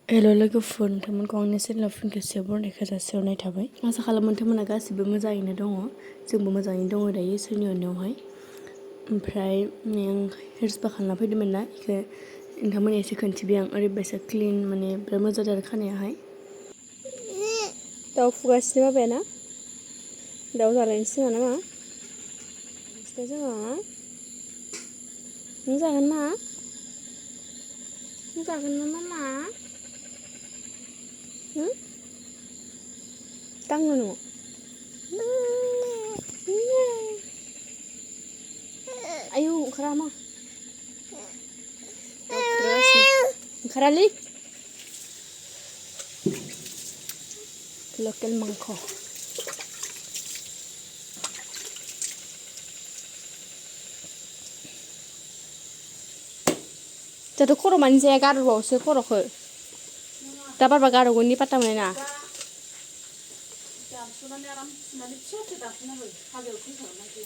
हेल' लोगोफोर, नोंथांमोनखौ आंनि चेनेलाव फिन खेबसेबाव बरायनायखौ जासिहरनाय थाबाय। आसा खालामो नोंथांमोना गासिबो मोजाङैनो दङ। जोंबो मोजाङैनो दङ दायो इसोरनि अननायावहाय। ओमफ्राय आं हेयार स्पा खालामना फैदोंमोन ना, बेखौ नोंथांमोना एसे खोन्थिबाय आं। ओरैबायसा क्लिन माने बिराद मोजां जादों खानायाहाय। दाउ फुगासिनो बाबाया ना? दाउ जालायनोसै जोंहा नामा? जोंहा नों जागोन ना? नों जागोन ना मामा? दांनो नङ आयौ ओंखारा मा ओंखारालै लकेल मांख जाथ' खर' मानि जाया गारबावसो खर'खौ दा बारबा गारगोननि पात्ता मोननाय ना दानस'नानै आराम सुनानै फिसा फिसा दानस'ना हो हाबायाव फैखांनानै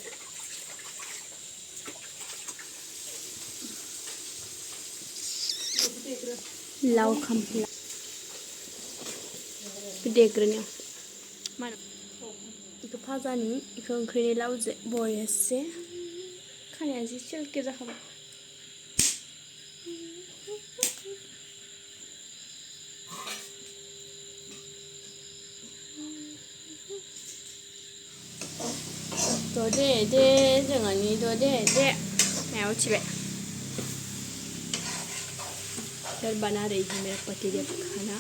लाव खामफ्ला देग्रोनि बेखौ फाजानि बेखौ ओंख्रिनि लावजो बरियासे खानाया जि सिल्के जाखाबाय दे जोंहानि दे मायाव उथिबाय फिर बना रही है मेरा पतिदेव खाना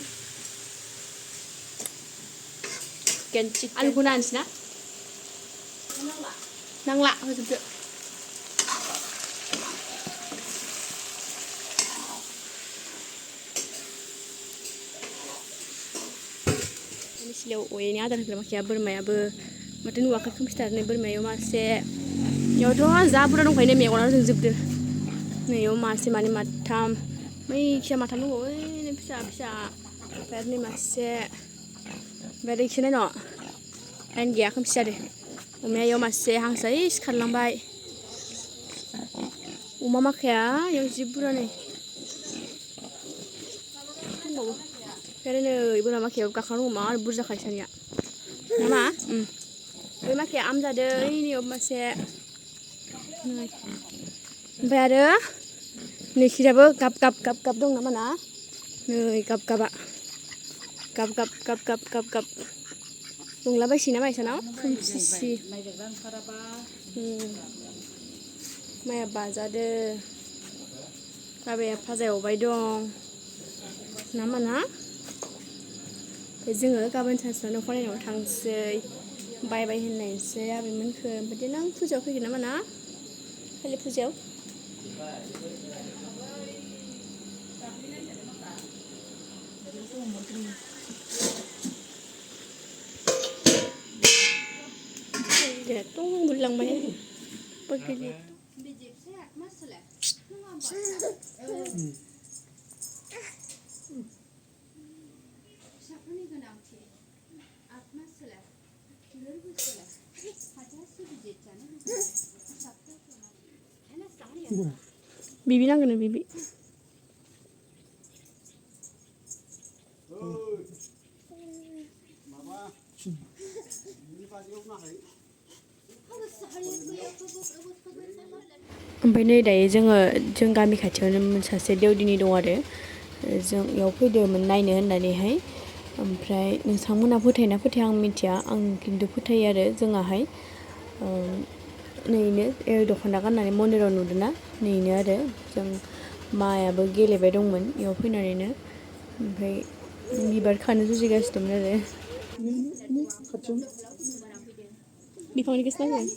चिकन आलुखौ नानसै ना नांला होजोबदो सिलायाव अयैनि आदार होग्रा माखाया बोरमायाबो माथो नुवाखै खोमसिथारनो बोरमायाव मासे बेयावथ' जा बुरजा दंखायो नै मेगनाव जोंजोबदो नैयाव मासे मानै माथाम मैखिया माथाम दङ ओइ फिसा फिसा ओमफ्राय नै मासे ओमफ्राय इखिनो न' लाइन गैया खोमसि जादो अमाया इयाव मासे हांसोआ ओइ सिखारलांबाय अमा माखाया इयाव जि बुरजा नै दंबावो ओमफ्राय नै बोरमा माखायाव गाखोना दङ मार बुरजाखा इसानिया नामा बै माखाया आम जादो ओइनियाव मासे ओमफ्राय आरो नैखिजाबो गाब दं नामा ना नै गाबा गाब दंलाबायसै नामा इसानाव खोमसिसि माइया बाजादो बाबाया फाजा एवबाय दं नामा ना जोङो गाबोन सानसेनाव फरायनायाव थांसै बाय होननायसै आबैमोनखो ओमफ्राय देनां फुजायाव फैगोन नामा ना खालि फुजायाव dong bilang banyak pergi dia bibi lang kena bibi ओमफ्राय नै दायो जों गामि खाथियावनो सासे देवदिनि दं आरो जों इयाव फैदोंमोन नायनो होननानैहाय ओमफ्राय नोंथांमोनहा फोथायोना फोथाया आं मिथिया आं खिन्थु फोथायो आरो जोंहाहाय नैनो दख'ना गाननानै मन्दिराव नुदोंना नैनो आरो जों मायाबो गेलेबाय दंमोन इयाव फैनानैनो ओमफ्राय बिबार खानो जुजिगासिनो दंमोन आरो बिफांनिखौसो नांगौ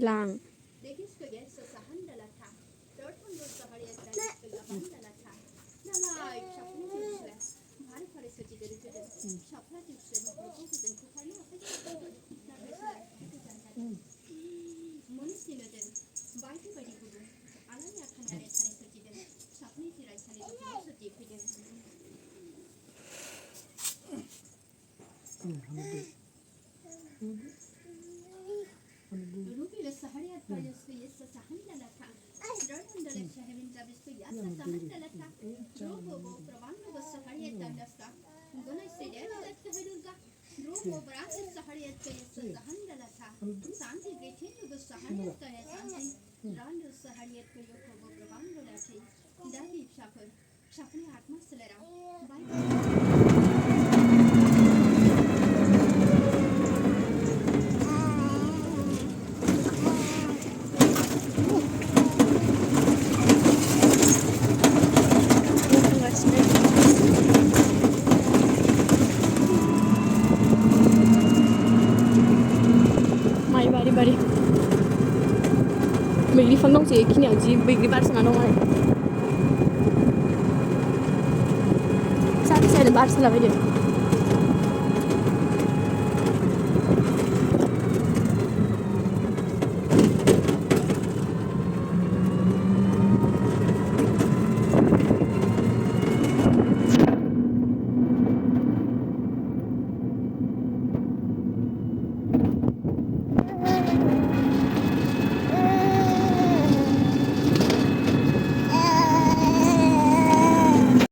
लां माइ बारि बारि बैग्रि बिफां दंसै बेखिनियाव जि बैग्रि बारसोना दं आरो फिसा फिसानो बारसोलाबायदों